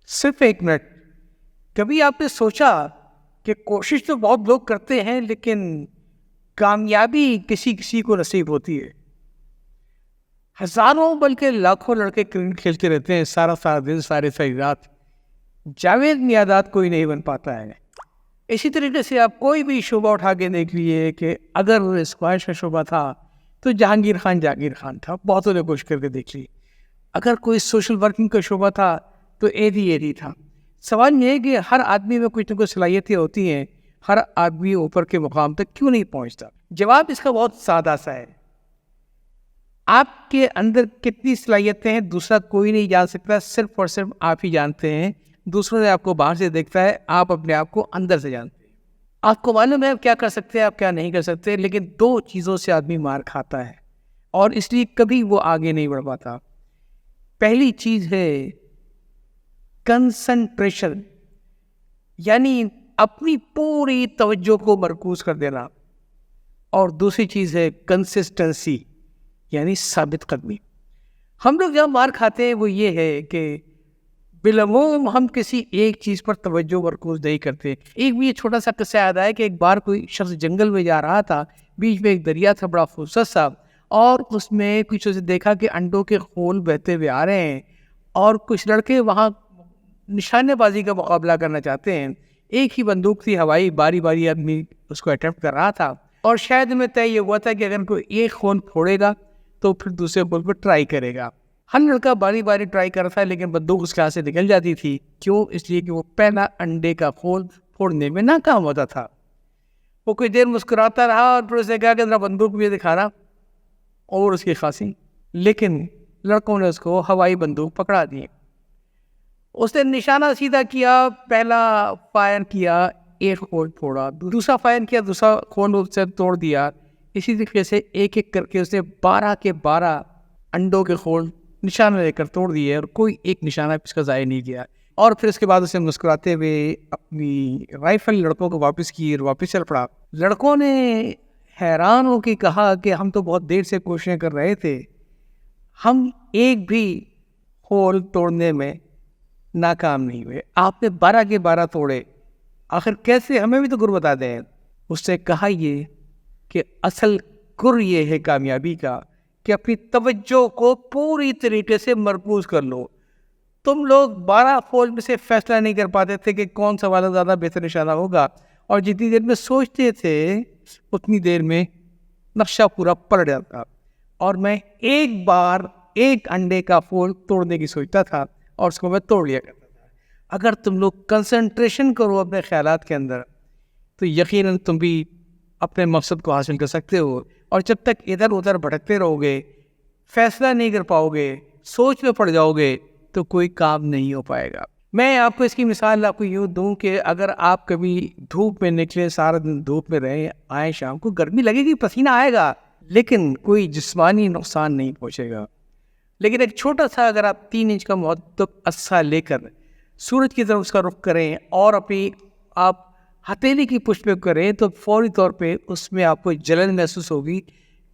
صرف 1 منٹ. کبھی آپ نے سوچا کہ کوشش تو بہت لوگ کرتے ہیں لیکن کامیابی کسی کسی کو نصیب ہوتی ہے. ہزاروں بلکہ لاکھوں لڑکے کرکٹ کھیلتے رہتے ہیں سارا دن ساری رات. جاوید میاداد کوئی نہیں بن پاتا ہے. اسی طریقے سے آپ کوئی بھی شعبہ اٹھا کے دیکھ لیے کہ اگر اسکواش کا شعبہ تھا تو جہانگیر خان تھا, بہتوں نے کوشش کر کے دیکھ لی. اگر کوئی سوشل ورکنگ کا شعبہ تھا تو ایڈی تھا. سوال یہ ہے کہ ہر آدمی میں کچھ نہ کچھ صلاحیتیں ہوتی ہیں, ہر آدمی اوپر کے مقام تک کیوں نہیں پہنچتا؟ جواب اس کا بہت سادہ سا ہے. آپ کے اندر کتنی صلاحیتیں ہیں دوسرا کوئی نہیں جان سکتا, صرف اور صرف آپ ہی جانتے ہیں. دوسروں نے آپ کو باہر سے دیکھتا ہے, آپ اپنے آپ کو اندر سے جانتے ہیں. آپ کو معلوم ہے آپ کیا کر سکتے ہیں, آپ کیا نہیں کر سکتے, لیکن 2 چیزوں سے آدمی مار کھاتا ہے اور اس لیے کبھی وہ آگے نہیں بڑھ پاتا. پہلی چیز ہے کنسنٹریشن, یعنی اپنی پوری توجہ کو مرکوز کر دینا, اور دوسری چیز ہے کنسسٹنسی, یعنی ثابت قدمی. ہم لوگ جہاں مار کھاتے ہیں وہ یہ ہے کہ بالعموم ہم کسی ایک چیز پر توجہ مرکوز نہیں کرتے. ایک بھی یہ چھوٹا سا قصہ یاد آیا کہ ایک بار کوئی شخص جنگل میں جا رہا تھا, بیچ میں ایک دریا تھا بڑا خوبصورت سا, اور اس میں کچھ اسے دیکھا کہ انڈوں کے خول بہتے ہوئے آ رہے ہیں اور کچھ لڑکے وہاں نشانے بازی کا مقابلہ کرنا چاہتے ہیں. ایک ہی بندوق تھی ہوائی, باری باری آدمی اس کو اٹیمپٹ کر رہا تھا, اور شاید میں طے یہ ہوا تھا کہ اگر کوئی ایک خون پھوڑے گا تو پھر دوسرے خون پر ٹرائی کرے گا. ہر لڑکا باری باری ٹرائی کر رہا تھا لیکن بندوق اس کے ہاتھ سے نکل جاتی تھی. کیوں؟ اس لیے کہ وہ پہلا انڈے کا خون پھوڑنے میں ناکام ہوتا تھا. وہ کچھ دیر مسکراتا رہا اور پھر اسے کہا کہ ذرا بندوق بھی دکھانا, اور اس کی خاصی, لیکن لڑکوں نے اس کو ہوائی بندوق پکڑا دی. اس نے نشانہ سیدھا کیا, پہلا فائر کیا, ایک خون پھوڑا, دوسرا فائر کیا, دوسرا خون اس سے توڑ دیا. اسی طریقے سے ایک ایک کر کے اس نے 12 کے 12 انڈوں کے خون نشانہ لے کر توڑ دیے, اور کوئی ایک نشانہ اس کا ضائع نہیں کیا. اور پھر اس کے بعد اسے مسکراتے ہوئے اپنی رائفل لڑکوں کو واپس کی اور واپس چل پڑا. لڑکوں نے حیران ہو کے کہا کہ ہم تو بہت دیر سے کوششیں کر رہے تھے, ہم ایک بھی خول توڑنے میں ناکام نہیں ہوئے, آپ نے 12 کے 12 توڑے, آخر کیسے؟ ہمیں بھی تو گر بتا دیں. اس نے کہا یہ کہ اصل گر یہ ہے کامیابی کا کہ اپنی توجہ کو پوری طریقے سے مرکوز کر لو. تم لوگ 12 خول میں سے فیصلہ نہیں کر پاتے تھے کہ کون سا والا زیادہ بہتر نشانہ ہوگا, اور جتنی دیر میں سوچتے تھے اتنی دیر میں نقشہ پورا پلٹ جاتا. اور میں ایک بار ایک انڈے کا خول توڑنے کی سوچتا تھا اور اس کو میں توڑ لیا کرتا تھا. اگر تم لوگ کنسنٹریشن کرو اپنے خیالات کے اندر تو یقیناً تم بھی اپنے مقصد کو حاصل کر سکتے ہو. اور جب تک ادھر ادھر بھٹکتے رہو گے, فیصلہ نہیں کر پاؤ گے, سوچ میں پڑ جاؤ گے, تو کوئی کام نہیں ہو پائے گا. میں آپ کو اس کی مثال آپ کو یوں دوں کہ اگر آپ کبھی دھوپ میں نکلے, سارا دن دھوپ میں رہیں, آئے شام کو, گرمی لگے گی, پسینہ آئے گا, لیکن کوئی جسمانی نقصان نہیں پہنچے گا. لیکن ایک چھوٹا سا اگر آپ 3 انچ کا مرتب عصا لے کر سورج کی طرف اس کا رخ کریں اور اپنی آپ ہتھیلی کی پشت پہ کریں تو فوری طور پہ اس میں آپ کو جلن محسوس ہوگی.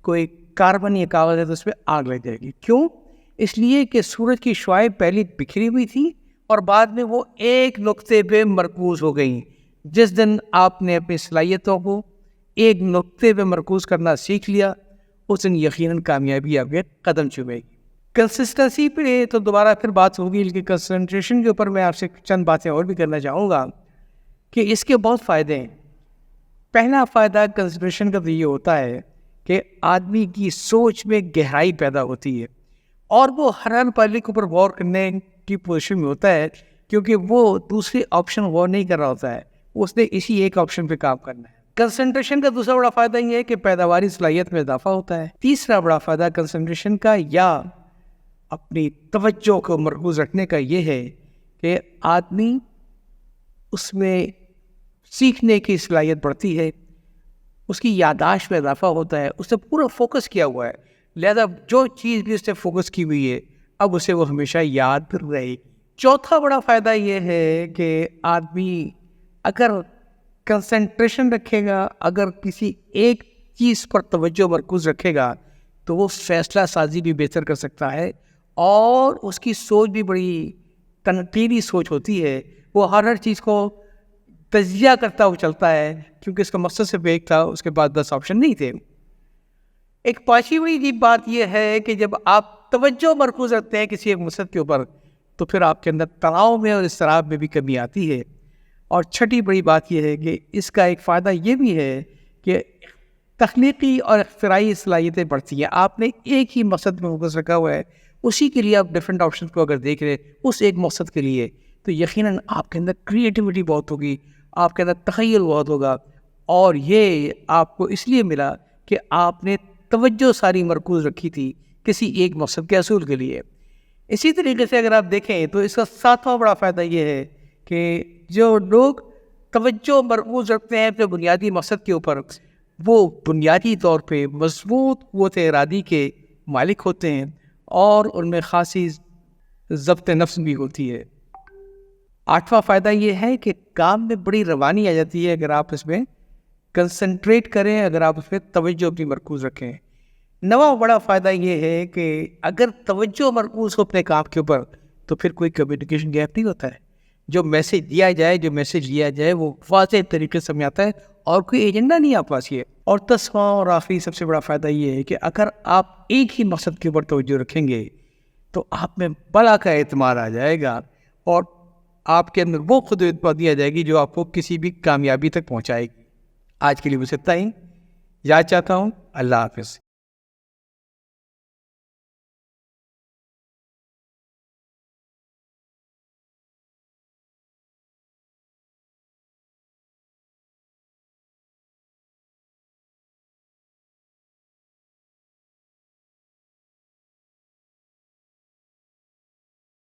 کوئی کاربن یا کاغذ ہے تو اس میں آگ لگ جائے گی. کیوں؟ اس لیے کہ سورج کی شعاعیں پہلے بکھری ہوئی تھی اور بعد میں وہ ایک نقطے پہ مرکوز ہو گئیں. جس دن آپ نے اپنی صلاحیتوں کو ایک نقطے پہ مرکوز کرنا سیکھ لیا, اس دن یقیناً کامیابی آپ کے قدم چومے گی. کنسسٹنسی پہ تو دوبارہ پھر بات ہوگی, لیکن کنسنٹریشن کے اوپر میں آپ سے چند باتیں اور بھی کرنا چاہوں گا کہ اس کے بہت فائدے ہیں. پہلا فائدہ کنسنٹریشن کا تو یہ ہوتا ہے کہ آدمی کی سوچ میں گہرائی پیدا ہوتی ہے اور وہ ہر پہلے کے اوپر غور کرنے کی پوزیشن میں ہوتا ہے, کیونکہ وہ دوسرے آپشن غور نہیں کر رہا ہوتا ہے, اس نے اسی ایک آپشن پہ کام کرنا ہے. کنسنٹریشن کا دوسرا بڑا فائدہ یہ ہے کہ پیداواری صلاحیت میں اضافہ ہوتا ہے. تیسرا بڑا فائدہ کنسنٹریشن کا یا اپنی توجہ کو مرکوز رکھنے کا یہ ہے کہ آدمی اس میں سیکھنے کی صلاحیت بڑھتی ہے, اس کی یادداشت میں اضافہ ہوتا ہے, اس نے پورا فوکس کیا ہوا ہے, لہذا جو چیز بھی اس نے فوکس کی ہوئی ہے اب اسے وہ ہمیشہ یاد پھر رہے گی. چوتھا بڑا فائدہ یہ ہے کہ آدمی اگر کنسنٹریشن رکھے گا, اگر کسی ایک چیز پر توجہ مرکوز رکھے گا تو وہ فیصلہ سازی بھی بہتر کر سکتا ہے اور اس کی سوچ بھی بڑی تنقیدی سوچ ہوتی ہے، وہ ہر چیز کو تجزیہ کرتا ہوا چلتا ہے، کیونکہ اس کا مقصد صرف ایک تھا، اس کے بعد 10 آپشن نہیں تھے۔ ایک پانچویں عجیب بات یہ ہے کہ جب آپ توجہ مرکوز رکھتے ہیں کسی ایک مقصد کے اوپر تو پھر آپ کے اندر تناؤ میں اور اضطراب میں بھی کمی آتی ہے۔ اور چھٹی بڑی بات یہ ہے کہ اس کا ایک فائدہ یہ بھی ہے کہ تخلیقی اور اختراعی صلاحیتیں بڑھتی ہیں۔ آپ نے ایک ہی مقصد میں فوکس رکھا ہوا ہے، اسی کے لیے آپ ڈفرینٹ آپشن کو اگر دیکھ رہے اس ایک مقصد کے لیے، تو یقیناً آپ کے اندر کریٹیوٹی بہت ہوگی، آپ کے اندر تخیل بہت ہوگا، اور یہ آپ کو اس لیے ملا کہ آپ نے توجہ ساری مرکوز رکھی تھی کسی ایک مقصد کے حصول کے لیے۔ اسی طریقے سے اگر آپ دیکھیں تو اس کا ساتواں بڑا فائدہ یہ ہے کہ جو لوگ توجہ مرکوز رکھتے ہیں اپنے بنیادی مقصد کے اوپر، وہ بنیادی طور پہ مضبوط قوت ارادی کے مالک ہوتے ہیں اور ان میں خاصی ضبط نفس بھی ہوتی ہے۔ آٹھواں فائدہ یہ ہے کہ کام میں بڑی روانی آ جاتی ہے اگر آپ اس میں کنسنٹریٹ کریں، اگر آپ اس میں توجہ اپنی مرکوز رکھیں۔ نواں بڑا فائدہ یہ ہے کہ اگر توجہ مرکوز ہو اپنے کام کے اوپر تو پھر کوئی کمیونیکیشن گیپ نہیں ہوتا ہے، جو میسیج دیا جائے، جو میسیج لیا جائے وہ واضح طریقے سے سمجھ آتا ہے اور کوئی ایجنڈا نہیں آپ پاس یہ۔ اور 10واں اور آخری سب سے بڑا فائدہ یہ ہے کہ اگر آپ ایک ہی مقصد کے اوپر توجہ رکھیں گے تو آپ میں بلا کا اعتماد آ جائے گا اور آپ کے اندر وہ خود اعتمادی آ جائے گی جو آپ کو کسی بھی کامیابی تک پہنچائے گی۔ آج کے لیے بس اتنا ہی، یاد چاہتا ہوں۔ اللہ حافظ۔